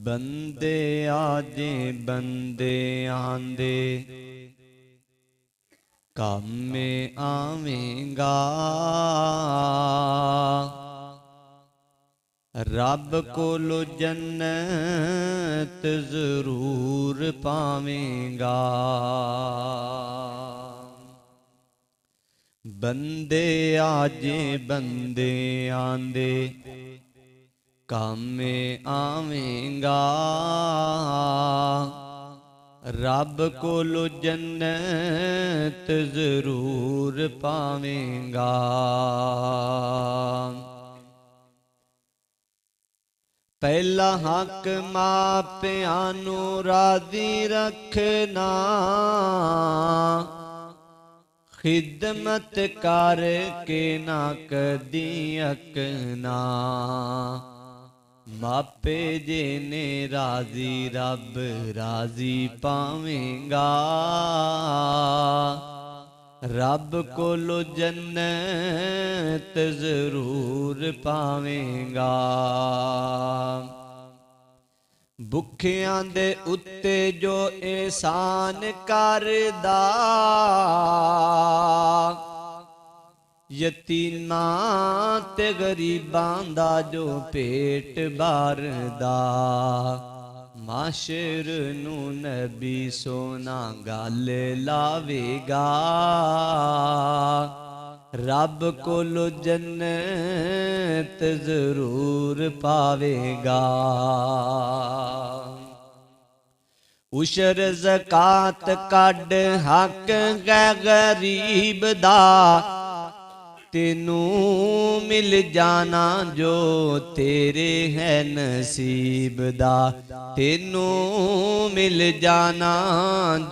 बंदे आजे बंदे आंदे काम में आवेंगा। रब कोलो जन्नत जरूर पावेंगा। बंदे आजे बंदे आंदे काम में आवेंगा। रब कोलो जन्नत जरूर पावेंगा। पहला हक मापियां नू राज़ी रखना, खिदमत करके ना कदी अकना। मापे जेने राजी रब राजी पावेंगा। रब कोलो जन्नत जरूर पावेंगा। भुखियां दे उत्ते जो एहसान करदा, यतीमां ते गरीबां दा जो पेट भरदा। माशर नू नबी सोना गल लावेगा। रब कोलो जन्नत जरूर पावेगा। उशर ज़कात कड हक गै गरीब दा, तेनू मिल जाना जो तेरे है नसीब दा। तेनू मिल जाना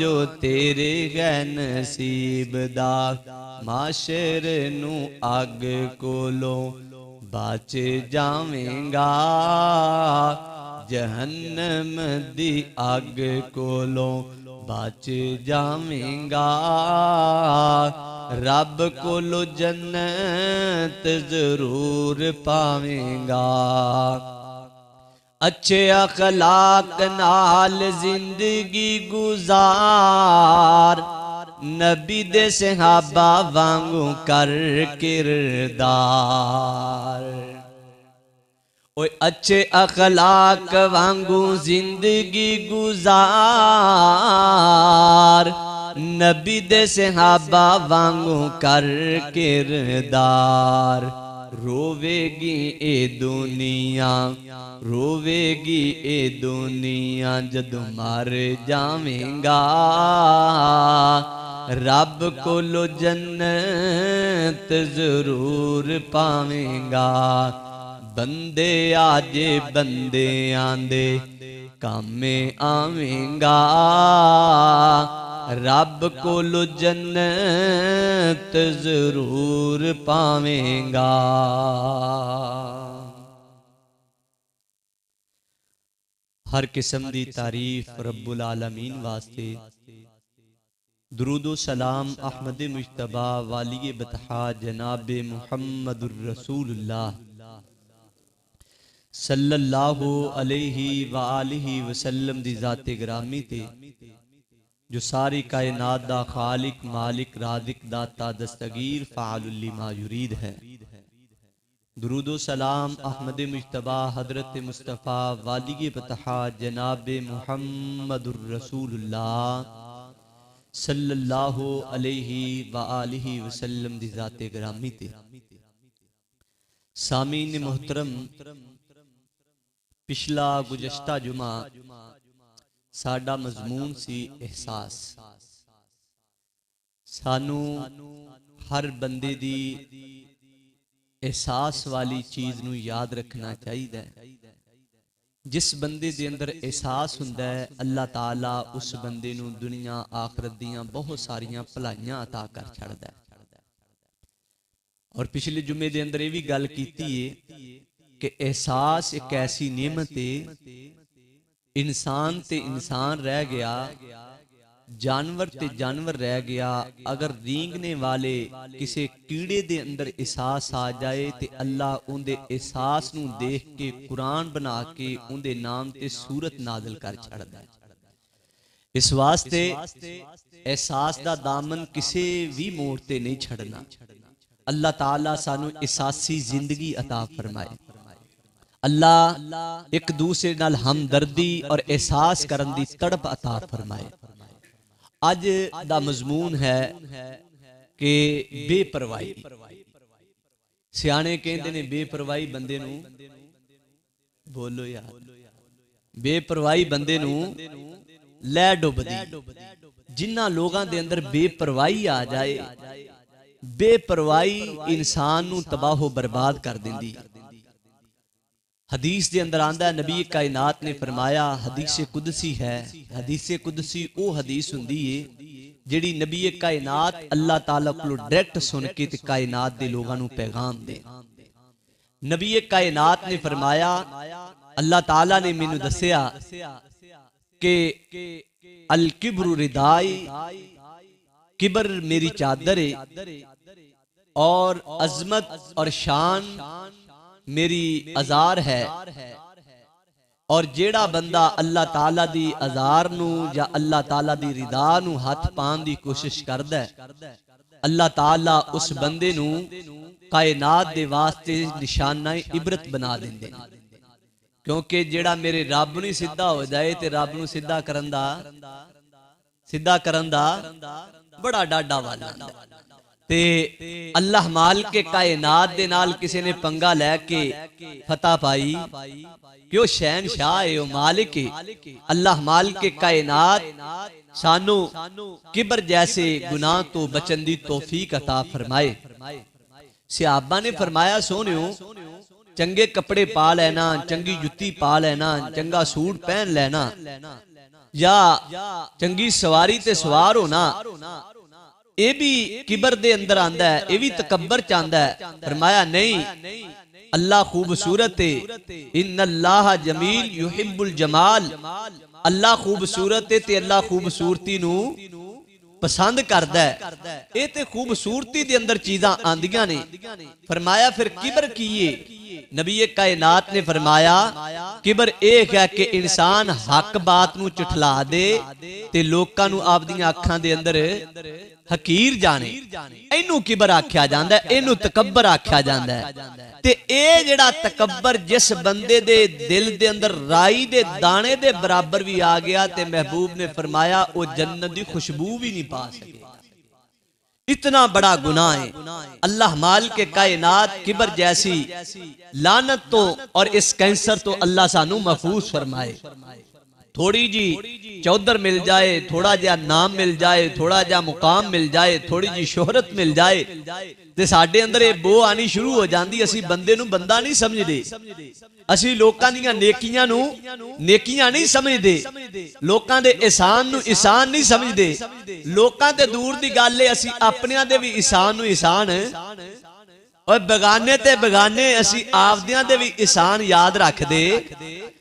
जो तेरे है नसीब दा। माशर नू अग कोलों बच जावेंगा। जहन्नम दी अग कोलों बच जावेंगा। रब कोलो जन्नत जरूर पावेंगा। अच्छे अखलाक नाल जिंदगी गुजार, नबी दे सहाबा वांगू कर किरदार। ओए अच्छे अखलाक वांगू जिंदगी गुजार, नबी दे सहाबा वांगू कर किरदार। रोवेगी ए दुनिया, रोवेगी ए दुनिया जद मर जावेंगा। रब कोलो जन्नत जरूर पावेंगा। बंदे आजे बंदे आंदे काम में आवेंगा। रब कोलो जन्नत जरूर पावेंगा। हर किस्म दी तारीफ रब्बुल आलमीन वास्ते। दुरूदो सलाम अहमद मुज्तबा वाली बतहा जनाब मुहम्मदुर रसूलुल्लाह सल्लल्लाहु अलैहि वालिहि वसल्लम दी ज़ाते गिरामी ते, जो सारी कायनात दा खालिक मालिक राज़िक दाता दस्तगीर फ़ाअलुल लिमा युरीद है। दुरूदो सलाम अहमद मुज्तबा हज़रत मुस्तफ़ा वाली बतहा जनाब मुहम्मदुर रसूलुल्लाह सल्लल्लाहु अलैहि वालिहि वसल्लम दी ज़ाते गिरामी ते। सामीन मोहतरम, पिछला गुज़श्ता जुमा साडा मजमून सी एहसास। सानू हर बंदे दी एहसास वाली चीज़ नू याद रखना चाहिए। जिस बंदे दे अंदर एहसास हुंदा है, अल्लाह ताला उस बंदे नू दुनिया आखरत दियां बहुत सारियां भलाइयां अता कर छड़दा है। और पिछले जुमे दे अंदर ये भी गल कीती है कि एहसास एक ऐसी नेमत है, इंसान ते इंसान रह गया जानवर ते जानवर रह गया। अगर रींगने वाले किसी कीड़े दे अंदर एहसास आ जाए तो अल्लाह उनके एहसास नूं देख के कुरान बना के उनके नाम ते सूरत नाज़िल कर छड़दा है। इस वास्ते एहसास दा दामन किसी भी मोड़ ते नहीं छड़ना। अल्लाह ताला सानू एहसासी जिंदगी अता फरमाए। अल्लाह एक दूसरे नाल हमदर्दी और एहसास करन दी तड़प अता फरमाए। अज दा मजमून है कि बेपरवाही। सियाने कहते ने बेपरवाही बंदे नू, बोलो यार, बेपरवाही बंदे नू लै डुबदी। जिन्ना लोगां दे अंदर बेपरवाही आ जाए, बेपरवाही इंसान नू तबाहो बर्बाद कर देंदी। हदीस के अंदर आंदा है, नबी कायनात ने फरमाया, हदीस कुदसी है, हदीस कुदसी वो हदीस हुंदी है जिहड़ी नबी कायनात अल्लाह ताला कोलों डायरेक्ट सुन के ते कायनात दे लोगां नू पैगाम दे। नबी कायनात ने फरमाया, अल्लाह ताला ने मैनू दस्सिया कि अल किब्रु रिदाई, किबर मेरी चादर है और अजमत और शान मेरी अजार है। और जेड़ा बंदा अल्लाह ताला दी अजार नू या अल्लाह ताला दी रिदा नू हाथ पान दी कोशिश करदा है, अल्लाह ताला उस बंदे नू कायनात दे वास्ते निशाना इबरत बना देंदे। क्योंकि जेड़ा मेरे रब नू सीधा हो जाए ते रब नू सीधा करन दा बड़ा डाडा वाला ते अल्लाह माल के कायनात दे नाल किसी ने पंगा लैके फतह पाई कि वो शहनशाह है, वो मालिक है। अल्लाह माल के कायनात सानू किबर जैसे गुनाह तो बचन दी तौफीक अता फरमाए। सहाबा ने फरमाया, सोनियो चंगे कपड़े पा लेना, चंगी जुत्ती पा लेना, चंगा सूट पहन लेना या चंगी सवारी ते सवार होना, ये भी किबर दे अंदर आंदा है, ये भी तकब्बर च आंदा है। फरमाया नहीं, अल्लाह खूबसूरत है, इन्नल्लाह जमील युहिब्बुल जमाल, अल्लाह खूबसूरत है ते अल्लाह खूबसूरती नू पसंद करदा है। ये ते खूबसूरती दे अंदर चीजां आंदियां ने। फरमाया फिर किबर की है? नबी कायनात ने फरमाया, किबर एक है कि इंसान हक बात नू झुठला दे ते लोकां नू आपदियां अखां दे अंदर हकीर जाने, इनू किबर आख्या जांदा है, इनू तकब्बर आख्या जांदा है। ते ए जेड़ा तकब्बर जिस बंदे दे दिल दे अंदर राई दे दाने दे बराबर भी आ गया ते महबूब ने फरमाया वो जन्नत दी खुशबू भी नहीं पा सके। इतना बड़ा गुनाह है। अल्लाह माल के कायनात किबर जैसी लानत तो और इस कैंसर तो अल्लाह सानू महफूज फरमाए। थोड़ी जी चौधर मिल जाए, थोड़ा जा नाम मिल जाए, थोड़ा जा मुकाम मिल जाए, थोड़ी जी शोहरत मिल जाए ते साडे अंदर ये बो आनी शुरू हो जाती। असी बंदे नू बंदा नहीं समझदे, असी लोकां दीयां नेकियां नू नेकियां नहीं समझदे, लोकां दे एहसान नू एहसान नहीं समझदे। लोकां ते दूर दी गल है, असी अपनियां दे भी एहसान नू एहसान और बेगाने ते बेगाने असी आपदियां दे भी एहसान याद रखदे।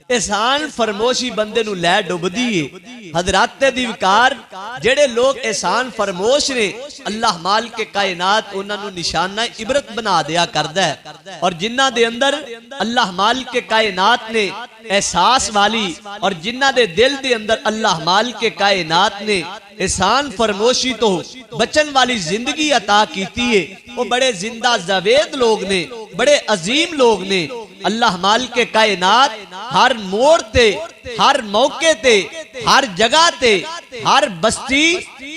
एहसान फरमोशी बंदे नू लै डुबदी है। हजरात दी विकार जेड़े लोग एहसान फरमोश ने, अल्लाह माल के कायनात उन्हां नू निशाना इबरत बना दिया करदा है। और जिन्हां दे अंदर अल्लाह माल के कायनात ने एहसास वाली और जिन्हां दे दिल दे अंदर अल्लाह माल के कायनात ने एहसान फरमोशी तो बचन वाली जिंदगी अता कीती है, वो बड़े जिंदा जावेद लोग ने, बड़े अजीम लोग ने। अल्लाह माल के कायनात हर मोड़ ते, हर मौके ते, हर जगह ते, हर बस्ती,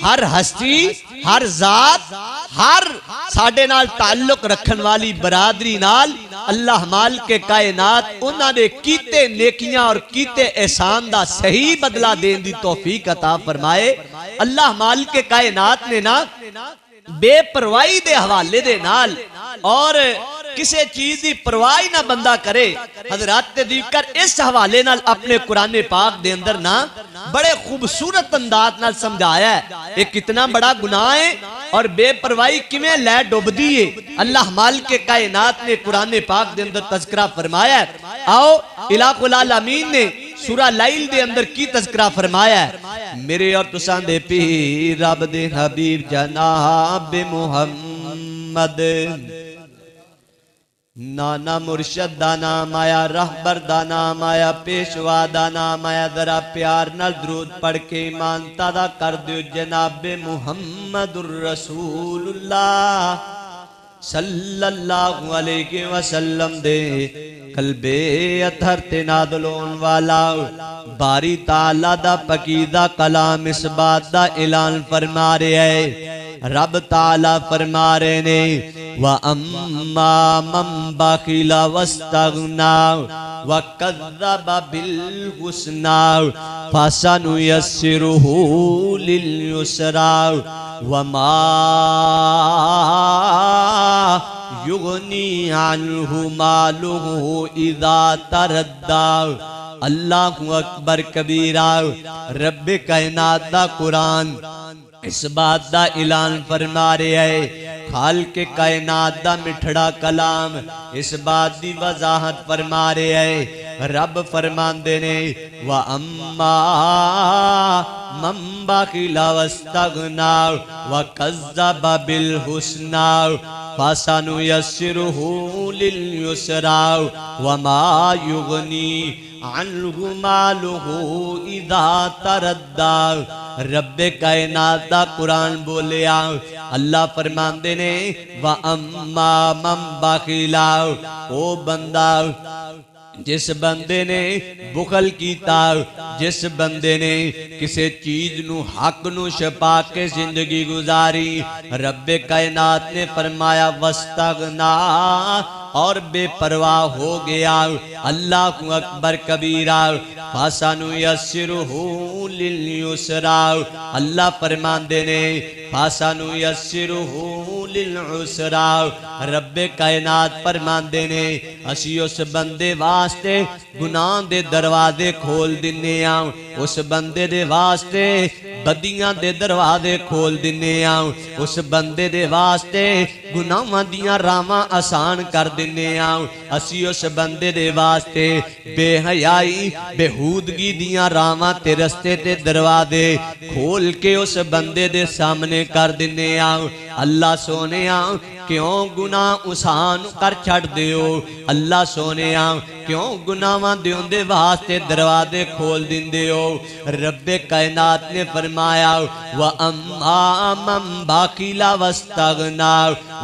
हर हस्ती, हर जात, हर साडे नाल ताल्लुक रखन वाली बरादरी नाल अल्लाह माल के कायनात उन्हां दे कीते नेकियां और कीते एहसान दा सही बदला देने दी तौफीक अता फरमाए। अल्लाह माल के कायनात ने ना बेपरवाही दे हवाले दे नाल और किसी चीज की परवाह ना बंदा करे। हजरात दीकर इस हवाले नाल अपने कुरान पाक दे अंदर ना बड़े खूबसूरत अंदाज नाल समझाया है ये कितना बड़ा गुनाह है और बेपरवाही किवें लै डुबदी है। अल्लाह माल के कायनात ने कुरान पाक दे अंदर तज़किरा फरमाया है। आओ इलाकुल आलमीन ने सूरा लाइल दे अंदर की तज़किरा फरमाया है, मेरे और तुसां दे पीर रब दे हबीब जनाब मुहम्मद, नाना मुर्शद दा नाम आया, रहबर दा नाम आया, पेशवा दा नाम आया। जरा प्यार नाल दरूद पढ़ के मानता दा कर दियो जनाबे मुहम्मदुर रसूलुल्लाह सल्लल्लाहु अलैहि वसल्लम दे कल्बे अथर ते नाज़िल होने वाला बारी ताला दा पकीदा कलाम इस बात दा ऐलान फरमा रहे है। रब ताला फरमा रहे ने व अम्मा मम बखिला वस्तगना व कज़्ज़ब बिल हुस्ना फसनुयस्सिरुहु लिल युसरा व मा युगनी अन्हु मालुहु इज़ा तरद्दा। अल्लाहु अकबर कबीरा। रब कायनात दा कुरान इस बात दा ऐलान फरमा रहा है, खाल के कायनात दा मिठड़ा कलाम इस बात दी वजाहत फरमा रहा है। रब फरमांदे ने व अम्मा मम बखिला वस्तगना व कज़्ज़ब बिल हुस्ना फसनुयस्सिरुहु लिल युसरा व मा युगनी अन्हु मालुहु इज़ा तरद्दा। रब्बे कायनात दा कुरान बोलिया, अल्लाह फरमांदे ने व अम्मा मम बखिला, ओ बंदा जिस बंदे ने बुखल कीता, जिस बंदे ने किसी चीज नू हक नू छुपा के जिंदगी गुजारी, रब्बे कायनात ने फरमाया वस्तगना और बेपरवाह हो गया। अल्लाहु अकबर कबीरा। फसनुयस्सिरुहु लिल युसरा। अल्लाह फरमांदे ने फसनुयस्सिरुहु लिल युसरा। रब्बे कायनात फरमांदे ने असी उस बंदे वास्ते गुनाह दे दरवाजे खोल दिन्ने आ, उस बंदे दे वास्ते बदियां दे दरवाजे खोल दिन्ने आ, उस बंदे दे वास्ते गुनाहां दियां रावां आसान कर दिन्ने आ। असी उस बंदे दे वास्ते बेहयाई बेहूदगी दियां रावां ते रस्ते ते दरवाजे खोल के उस बंदे दे सामने कर दिन्ने आ। अल्लाह सोनिया क्यों गुनाह आसान कर छड़ दियो, अल्लाह सोनिया क्यों गुनाहां दे उंदे वास्ते दरवाजे खोल दिंदे हो। रब्बे कायनात ने फरमाया व अम्मा मम बखिला वस्तगना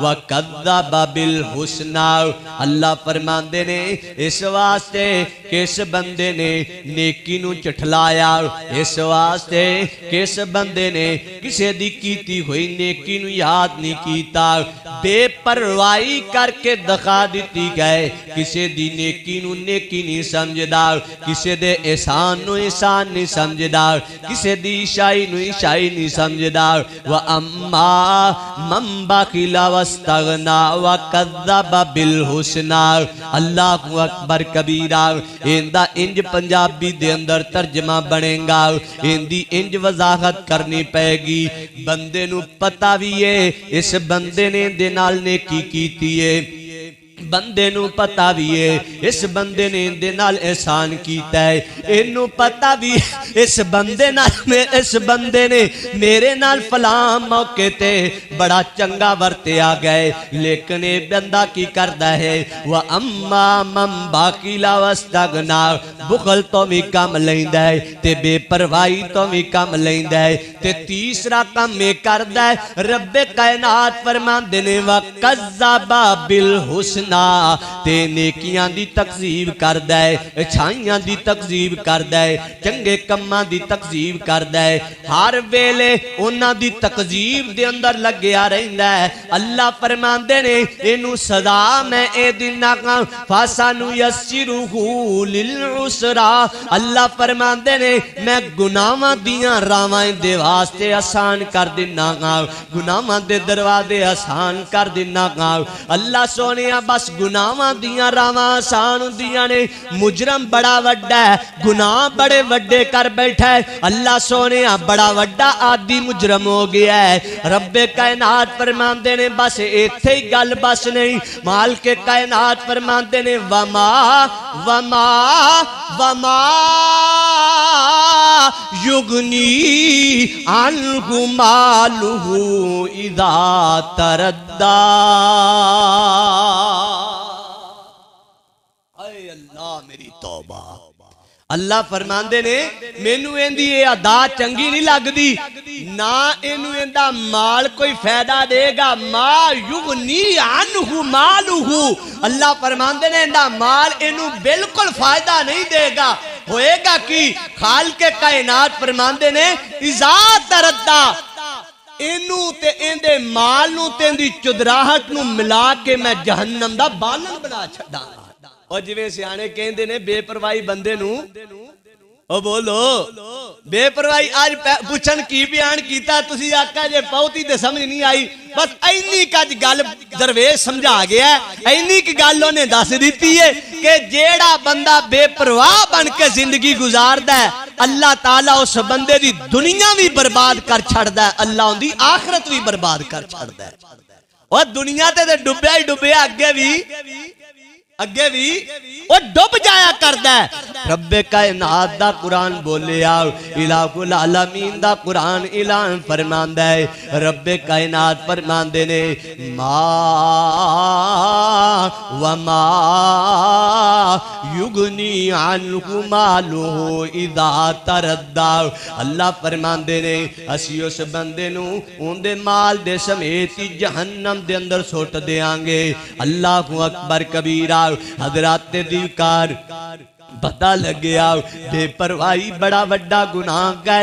व कज़्ज़ब बिल हुस्ना। अल्लाह फरमांदे ने इस वास्ते किस बंदे ने नेकी नू झठलाया, इस वास्ते किस बंदे ने किसे दी कीती हुई नेकी नू याद नहीं कीता, बेपरवाही करके दिखा दी गए। किसे दी नेकी नू नेकी नहीं समझदा, किसे दे एहसान नू एहसान नहीं समझदा, किसे दी ईशाई नू ईशाई नहीं समझदा। व अम्मा मम बखिला वस्तगना व कज़्ज़ब बिल हुस्ना। अल्लाहु अकबर कबीरा। इंदा इंज पंजाबी दे अंदर तर्जमा बनेगा, इंदी इंज वजाहत करनी पैगी। बंदे नू पता भी है इस बंदे ने दे नाल नेकी कीती है, बंदे नू पता भी है इस बंदे ने दे नाल एहसान कीता है, इनू पता भी इस बंदे ने मेरे नाल फलां मौके ते बड़ा चंगा वरत्या गए। लेकिन ये बंदा की करदा है व अम्मा मम बखिला वस्तगना, बुखल तो भी कम लैंदा है ते बेपरवाही तो भी कम लैंदा है ते तीसरा काम ये करदा है। रब्बे कायनात फरमांदे ने व कज़्ज़ब बिल हुस्ना, ते नेकियां दी तकजीब करदा है, अच्छाइयां दी तकजीब करदा है, चंगे कम्मां दी तकजीब करदा है, हर वेले उन्हां दी तकजीब दे अंदर लग्या रहिंदा है। अल्लाह फरमांदे ने इनू सजा मैं ए दिना फसनुयस्सिरुहु लिल उसरा। अल्लाह फरमांदे ने मैं गुनाहां दियां रावां दे वास्ते आसान कर दिना, गुनाहां दे दरवाजे आसान कर दिना। अल्लाह सोनिया बस गुनाहां दियां रावां आसान हुंदियां ने। मुजरम बड़ा वड्डा है, गुनाह बड़े वड्डे कर बैठा है। अल्लाह सोने बड़ा वड्डा आदि मुजरम हो गया है। रब्बे कायनात फरमांदे ने बस इत्थे ही गल बस नहीं। माल के कायनात फरमांदे ने वमा वमा वमा युगनी अनहु मालुहु इदा तरद्दा। ऐ अल्लाह मेरी तौबा। अल्लाह फरमांदे ने मैनू इहदी ये अदा चंगी नहीं लगदी, ना इनू इहदा माल कोई फायदा देगा। मा युगनी अनहु मालुहु, अल्लाह फरमांदे ने इहदा माल इनू बिल्कुल फायदा नहीं देगा। होएगा कि खाल के कायनात फरमांदे ने इज़ा तरद्दा, इनू ते इहदे माल नू ते इहदी चुदराहट नू मिला के मैं जहन्नम दा बालन बना छड्डांगा। और जिवें सियाणे कहंदे ने बेपरवाही बंदे नू ओ बोलो बेपरवाही आज पुछन की बयान कीता तुसी आका जे बहुती ते समझ नहीं आई। बस इन्नी कज गल दरवेश समझा गया है। इन्नी की गल उन्हें दस दी है कि जेड़ा बंदा बेपरवाह बन के जिंदगी गुजारदा है अल्लाह ताला उस बंदे दी दुनिया भी बर्बाद कर छड़दा है, अल्लाह उनदी आखिरत भी बर्बाद कर छड़दा है। और दुनिया ते डुबया ही डुबया अगे भी वो डुब जाया करदा है। रब्बे कायनात दा कुरान बोलिया, इलाहुल आलमीन दा कुरान ऐलान फरमांदा है। रब्बे कायनात फरमांदे ने मा व मा युगनी अनहु मालुहु इदा तरद्दा। अल्लाह फरमांदे ने असी उस बंदे नू उनदे माल दे समेत ही जहन्नम दे अंदर सुट देंगे। अल्लाहु अकबर कबीरा। हजरात दीकार पता लग गया बेपरवाही बड़ा वड्डा गुनाह है,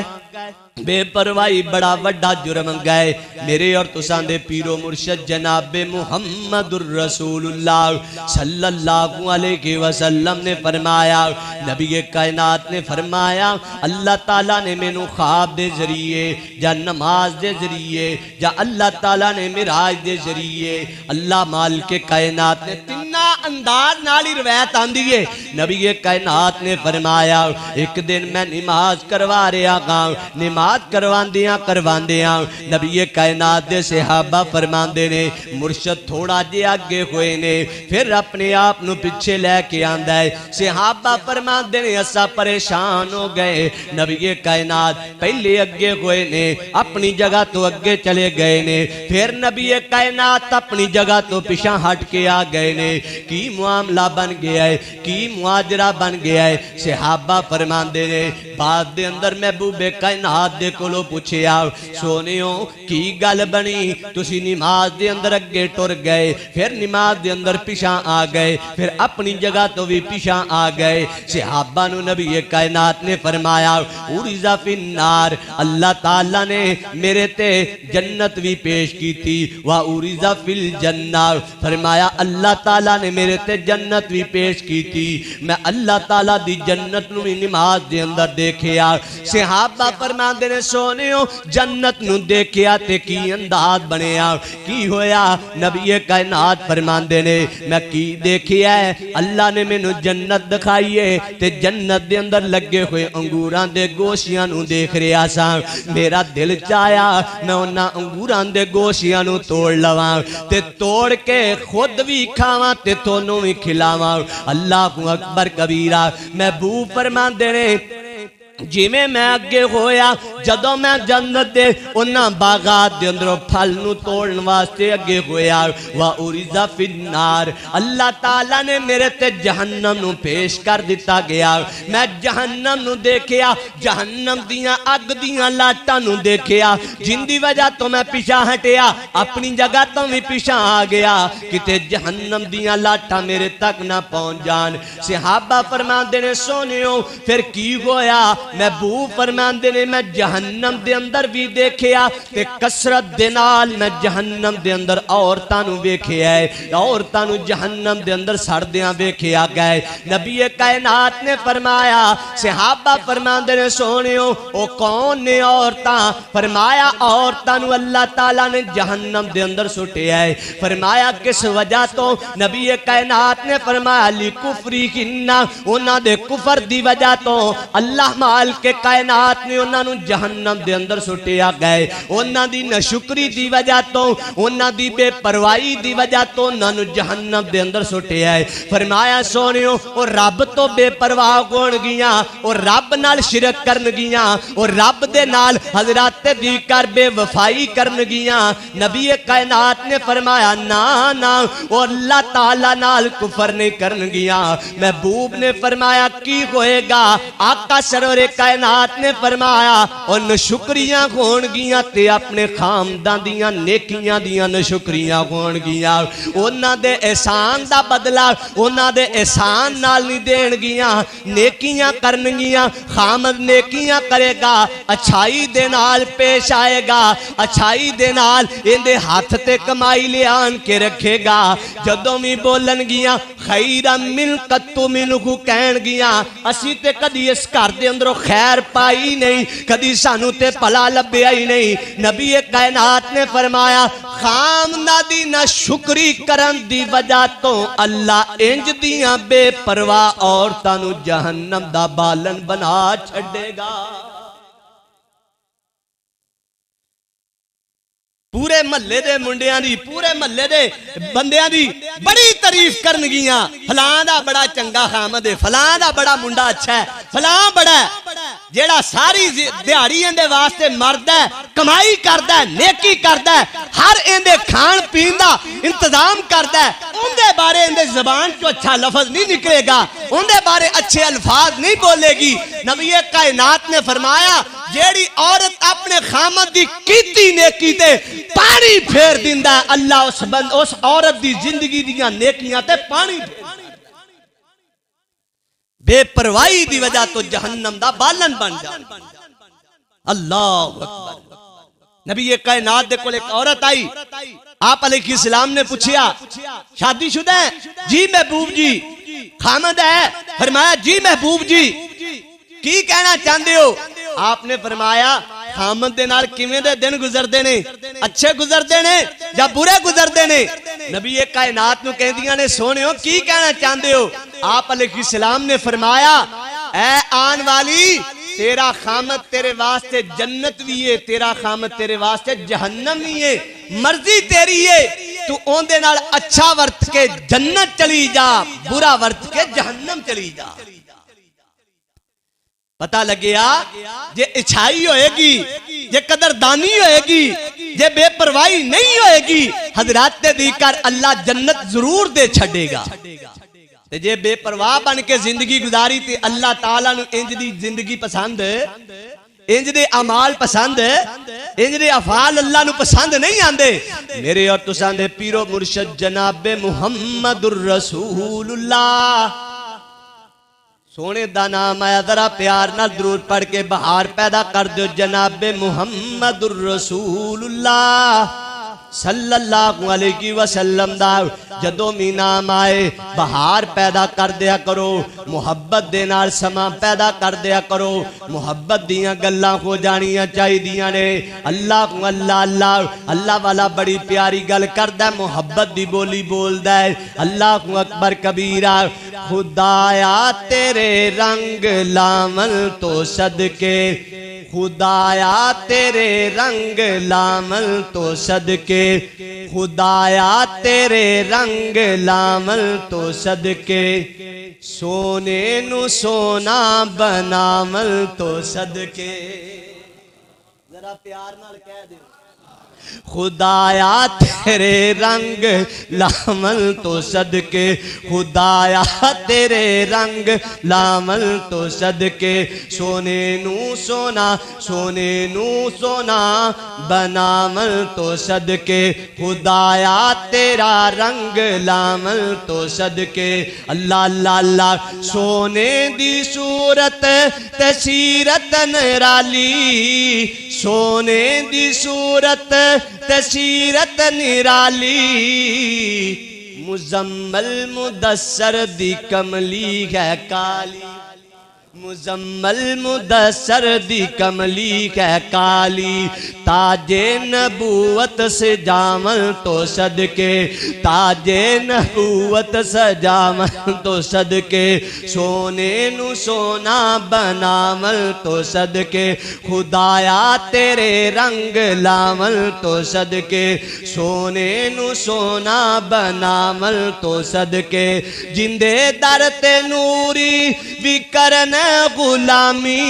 बेपरवाही बड़ा वड्डा जुर्म गए। मेरे और तुसां दे पीरो मुर्शद जनाबे मुहम्मदुर रसूलुल्लाह सल्लल्लाहु अलैहि वसल्लम ने फरमाया, नबी कायनात ने फरमाया अल्लाह ताला ने मैनू ख्वाब दे जरिए या नमाज दे जरिए या अल्लाह ताला ने मिराज दे जरिए अल्लाह माल के कायनात ने तिन्ना अंदाज नाल ही रवायत आंदी है। नबी कायनात ने फरमाया एक दिन मैं नमाज करवा रहा था, नमाज करवांदियां नबी कायनात दे सहाबा फरमांदे ने मुर्शद थोड़ा जे आगे होए ने फिर अपने आप नू पीछे लेके आंदा है। सहाबा फरमांदे ने असा परेशान हो गए। नबी कायनात पहले अगे होए ने अपनी जगह तो अगे चले गए ने, फिर नबी कायनात अपनी जगह तो पिछा हट के आ गए ने। की मामला बन गया है, की मुआजरा बन गया है। सहाबा फरमांदे ने बाद दे अंदर महबूबे कायनात दे कोलों पूछया सोनियो की गल बनी, तुसी नमाज दे अंदर अगे टुर गए फिर नमाज दे अंदर पिछा आ गए फिर अपनी जगह तो भी पिछा आ गए। सहाबा नू नबी कायनात ने फरमाया उरिज़ा फिन्नार, अल्लाह ताला ने मेरे ते जन्नत भी पेश की थी। वा उरिज़ा फिल जन्ना, फरमाया अल्लाह ताला ने मेरे ते जन्नत भी पेश की थी। मैं अल्लाह ताला दी जन्नत नू भी नमाज दे अंदर देखिया। सहाबा फरमांदे ने सोनियो जन्नत नू देखिया ते की अंदाज बनिया, की होया। नबी कायनात फरमांदे ने मैं की देखिया है, अल्लाह ने मैनू जन्नत दिखाई है ते जन्नत दे अंदर लगे हुए अंगूरां दे गोशियां नू देख रहा सा। मेरा दिल चाया मैं उन्हां अंगूरां दे गोशियां नू तोड़ लवां ते तोड़ के खुद भी खावां ते तोनू भी खिलावां। अल्लाहु अकबर कबीरा। महबूब फरमांदे ने जिमें मैं अगे होया जदों मैं जन्नत दे उन्हां बागात दे अंदरों फल नू तोड़न वास्ते अगे होया। वा उरिज़ा फिन्नार, अल्लाह ताला ने मेरे ते जहन्नम नू पेश कर दिता गया। मैं जहन्नम नू देखिया, जहन्नम दियां अग दियां लाटां नू देखिया, जिंदी वजह तो मैं पिछा हटिया अपनी जगह तो भी पिछा आ गया किते जहन्नम दियां लाटां मेरे तक ना पहुंच जान। सहाबा फरमांदे ने सोनियो फिर की होया। महबूब फरमांदे ने मैं जहन्नम दे अंदर भी देखिया ते कसरत दे नाल मैं जहन्नम दे अंदर औरतां नूं वेखिया है, औरतां नूं जहन्नम दे अंदर सड़दियां वेखिया गए। नबी कायनात ने फरमाया, सहाबा फरमांदे ने सोनियो ओ कौन ने औरतां? फरमाया औरतां नूं अल्लाह ताला ने जहन्नम दे अंदर सुटिया है। फरमाया किस वजह तो? नबी कायनात ने फरमाया लिकुफरी किन्ना, उन्हां दे कुफर दी वजह तो अल्लाह माल के कायनात ने उन्हां नूं जहन्नम दे अंदर सुटिया गए। उन्हां दी नशुक्री दी वजह तो, उन्हां दी बेपरवाही दी वजह तो उन्हां नूं जहन्नम दे अंदर सुटिया है। फरमाया सोनियो ओ रब तो बेपरवाह होण गियां, ओ रब नाल शिरक करन गियां, ओ रब दे नाल हजरत दी कर बेवफाई करन गियां। नबी कायनात ने फरमाया ना ना ओ अल्लाह ताला नाल कुफर नहीं करन गियां। महबूब ने फरमाया की होएगा? आका सरवरे कायनात ने फरमाया और नशुक्रियां होण गियां ते अपने खामदां दियां नेकियां दियां नशुक्रियां होण गियां। उन्हां दे एहसान दा बदला उन्हां दे एहसान नाल नहीं देण गियां, नेकियां करन गियां। खामद नेकियां करेगा, अच्छाई दे नाल पेश आएगा, अच्छाई दे नाल इहदे हाथ ते कमाई ले आन के रखेगा। जदों भी बोलन गियां खैरा मिल कत्तू मिलहू कहन गियां असी ते कदी इस घर दे अंदरों खैर पाई नहीं, कदी सानू ते भला लभ्या ही नहीं। नबी कायनात ने फरमाया खामदा दी ना शुक्री करन दी वजह तो अल्लाह इंज दियां बेपरवाह औरतां नू जहन्नम दा बालन बना छड्डेगा। पूरे महल्ले दे मुंडियां दी, पूरे महल्ले दे बंदियां दी बड़ी तारीफ करन गियां, फलां दा बड़ा चंगा खामद है, फलां दा बड़ा मुंडा अच्छा है, फलां बड़ा जेड़ा सारी दिहाड़ी इहदे वास्ते मरदा है, कमाई करदा है, नेकी करदा है, हर इहदे खान पीन दा इंतजाम करदा है। उनदे बारे इहदे ज़बान चो अच्छा लफज नहीं निकलेगा, उनदे बारे अच्छे अल्फाज नहीं बोलेगी। नबी कायनात ने फरमाया जेड़ी औरत अपने खामद दी कीती नेकी ते पानी फेर दिंदा है, अल्लाह उस औरत दी जिंदगी दियां नेकियां ते पानी बेपरवाही दी वजह तो जहन्नम दा बालन बन जाए। अल्लाह अकबर। नबी कायनात दे कोल एक औरत आई, आप अलैहिस्सलाम ने पूछा शादीशुदा है? जी महबूब जी। खामद है? फरमाया जी महबूब जी। की कहना चाहते हो? आपने फरमाया खामद दे नाल किवें दे दिन गुजरदे ने, अच्छे गुजरदे ने या बुरे गुजरदे ने? नबी कायनात नूं कहंदियां ने सोहणियो की कहना चाहते हो? आप अलैहिस्सलाम ने फरमाया ऐ आन वाली तेरा खामद तेरे वास्ते जन्नत भी है, तेरा खामद तेरे वास्ते जहन्नम भी है, मर्जी तेरी है, तू ओंदे नाल अच्छा वर्त के जन्नत चली जा, बुरा वर्त के जहन्नम चली जा। पता लगिया जे इच्छाई होएगी, जे कदरदानी होएगी, जे बेपरवाही नहीं होएगी, हजरत दी कर अल्लाह जन्नत जरूर दे छड़ेगा। ते जे बेपरवाह बन के जिंदगी गुजारी ते अल्लाह ताला नू इंज दी जिंदगी पसंद, इंज दे अमाल पसंद, इंज दे अफाल अल्लाह नू पसंद नहीं आंदे। मेरे और तुसां दे पीरो मुर्शद जनाबे मुहम्मदुर रसूलुल्लाह सोने दा नाम आया, जरा प्यार नाल दुरूद पढ़ के बहार पैदा कर दो। जनाबे मुहम्मदुर रसूलुल्लाह सल्लल्लाहु अलैहि वसल्लम दा जदों भी नाम आए बहार पैदा कर दिया करो, मुहब्बत दे नाल समा पैदा कर दिया करो। मुहब्बत दियां गल्लां हो जानियां चाहिदियां ने। अल्लाह अल्लाह अल्लाह अल्लाह वाला बड़ी प्यारी गल करदा, मुहब्बत दी बोली बोलदा है। अल्लाहु अकबर कबीरा। खुदाया तेरे रंग लामल तो सदके, खुदाया तेरे रंग लामल तो सदके, खुदाया तेरे रंग लामल तो सदके, सोने नु सोना बनामल तो सदके। जरा प्यार नाल कह दे खुदाया तेरे रंग लामल तो सदके, खुदाया तेरे रंग लामल तो सदके, सोने नू सोना, सोने नू सोना बनामल तो सदके, खुदाया तेरा रंग लामल तो सदके। अल्लाह अल्लाह अल्लाह, सोने दी सूरत ते सीरत निराली, सोने दी सूरत तसीरत निराली, मुजम्मल मुदस्सर दी कमली है काली, मुजम्मल मुदस्सर दी कमली है काली, ताजे नबूवत से जामल तो सदके, ताजे नबूवत से जामल तो सदके, सोने नू सोना बनामल तो सदके, खुदाया तेरे रंग लामल तो सदके, सोने नू सोना बनामल तो सदके, जिंदे दर ते नूरी भी करन गुलामी,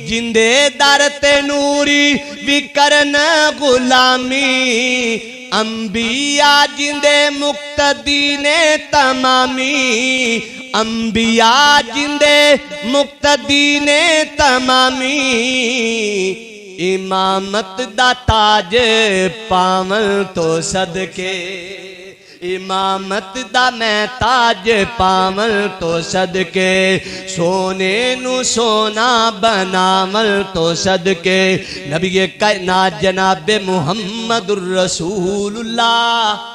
जिंदे दर ते नूरी भी करन गुलामी, अंबिया जिंदे मुक्तदी ने तमामी, अंबिया जिंदे मुक्तदी ने तमामी, इमामत दा ताज पावल तो सदके, इमामत दा मैं ताज पावल तो सदके, सोने नू सोना बनावल तो सदके। नबी कायनात जनाबे मुहम्मदुर रसूलुल्लाह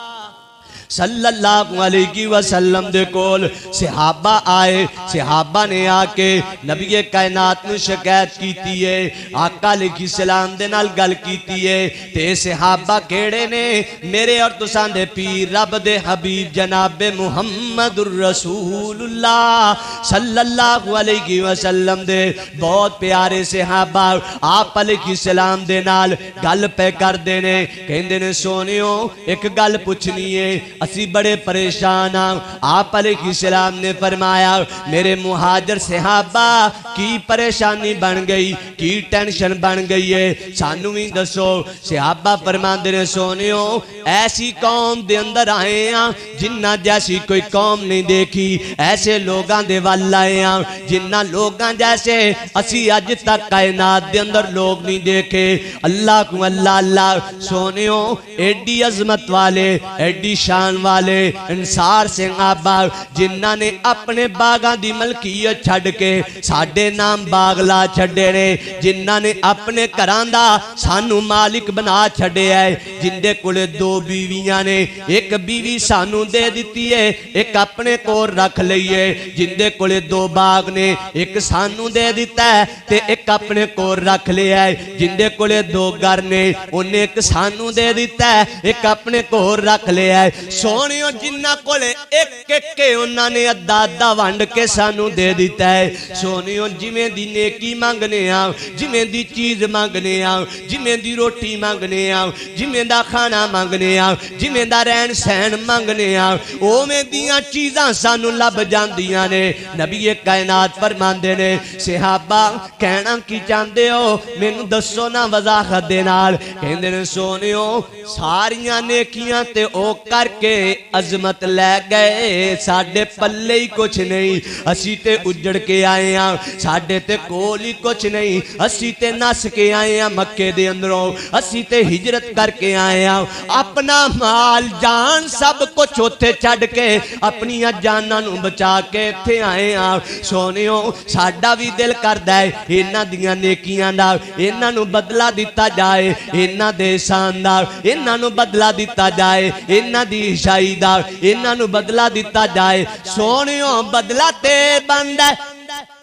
सल्लल्लाहु अलैहि वसल्लम दे कोल सहाबा आए, सहाबा ने आके नबी कायनात नू शिकायत कीती है, आका अलैहिस्सलाम दे नाल गल कीती है, ते सहाबा केड़े ने? मेरे और तुसां दे पीर रब दे हबीब जनाबे मुहम्मदुर रसूलुल्लाह सल्लल्लाहु अलैहि वसल्लम दे बहुत प्यारे सहाबा आप अलैहिस्सलाम दे नाल गल पे करदे ने, कहंदे ने सोनियो एक गल पुछनी है, असी बड़े परेशान हाँ। आप अलैहिस्सलाम ने फरमाया मेरे मुहाजिर सहाबा की परेशानी बन गई, की टेंशन बन गई है, सानू भी दसो। सहाबा फरमांदे ने सोनियो ऐसी कौम दे अंदर आए हैं जिन्ना जैसी कोई कौम नहीं देखी, ऐसे लोगां दे वल आए हैं जिन्ना लोगां जैसे असी अज तक कायनात दे अंदर लोग नहीं देखे। अल्लाह को अल्लाह अल्लाह सोनियो एडी अजमत वाले एडी शान वाले अंसार सहाबा जिन्ना ने अपने बागां दी मलकीयत छड़ के साडे नाम बाग ला छड़े ने, जिन्ना ने अपने घरां दा सानू मालिक बना छड़िया है, जिंदे कोले दो बीवियां ने, एक बीवी सानू दे दिती है, एक अपने कोल रख लईए, जिंदे कोले दो बाग ने, एक सानू दे दिता है ते एक अपने कोल रख लिया है, जिंदे कोले दो घर ने उन्हें एक सानू दे दिता है, एक अपने कोल रख लिया है। सोनियो जिन्ना कोले एक एक के उन्होंने अद्धा अद्धा वंड के सानू दे दिता है। सोनियो जिमें दी नेकी मांगने आ, जिमें दी चीज मांगने आ, जिमें दी रोटी मांगने आ, जिमें दा खाना मांगने आ, जिमें दा रहन सहन मांगने आ, ओवें दियां चीज़ां सानू लब जांदियां ने। नबी कायनात फरमांदे ने सहाबा कहना की चाहते हो मैनू दसो ना वजाहत दे नाल। कहंदे ने सोनियो सारियां नेकियां ते ओ करके अजमत लै गए, साडे पल्ले ही कुछ नहीं, असी ते उजड़ के आए हैं, साडे ते कोल ही कुछ नहीं, असी ते नस के आए हैं मक्के दे अंदरों, असी ते हिजरत करके आए हैं, अपना माल जान सब कुछ उत्थे छड़ के अपनी जानां नूं बचा के इत्थे आए हैं। सोनियो साडा भी दिल करदा है इन्हां दियां नेकियां दा इन्हां नूं बदला दिता जाए, इन्हां दे एहसान दा इन्हां नूं बदला दिता जाए, इन्हां दी ईशाई दा इन्हां नूं बदला दिता जाए। सोनियो बदला ते बनदा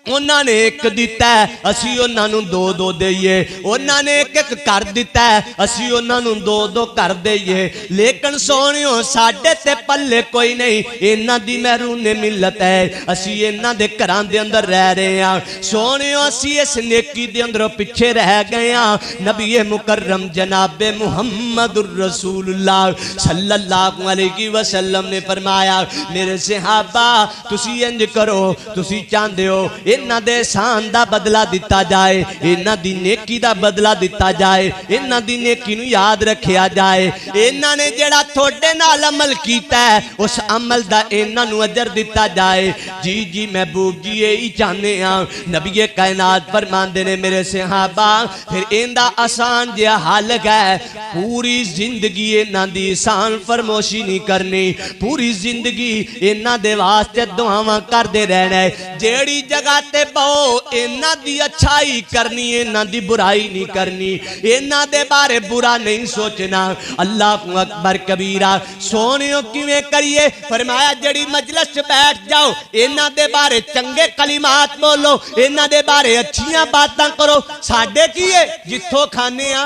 उन्होंने एक दिता है असी उन्होंने दो दो दईए, उन्होंने एक एक कर दिता है असी उन्होंने दो दो कर दईए, लेकिन सोनियो साडे ते पल्ले कोई नहीं, इन्हां दी महरून मिलत है, असी इन्हां दे घरां दे अंदर रह रहे हैं। सोनियो असी इस नेकी दे अंदरों पिछे रह गए हैं। नबी मुकर्रम जनाबे मुहम्मदुर रसूलुल्लाह सल्लल्लाहु अलैहि वसल्लम ने फरमाया, मेरे सहाबा तुसी इंज करो, तुसी चाहते हो इन्हां दे एहसान दा बदला दिता जाए, इन्हां दी नेकी दा बदला दिता जाए, इन्हां दी नेकी नूं याद रखिया जाए, इन्हां ने जेड़ा थोड़े नाल अमल कीता है उस अमल दा इन्हां नूं अजर दिता जाए। जी जी महबूब जी यही चाहते हैं। नबी कायनात फरमांदे ने, मेरे सहाबा फिर इंदा आसान जिहा हल है, पूरी जिंदगी इन्हां दी एहसान फरमोशी नहीं करनी, पूरी जिंदगी इन्हां दे वास्ते दुआवां करदे रहना है। जेड़ी जगह ते बहो इन्हां दी अच्छाई करनी, इन्हां दी बुराई नहीं करनी, इन्हां दे बारे बुरा नहीं सोचना। अल्लाह अकबर कबीरा। सोनियो किवें करिए? फरमाया जड़ी मजलिस च बैठ जाओ इन्हां दे बारे चंगे कलिमात बोलो, इन्हां दे बारे अच्छियां बातां करो। साडे की है जिथों खाने आ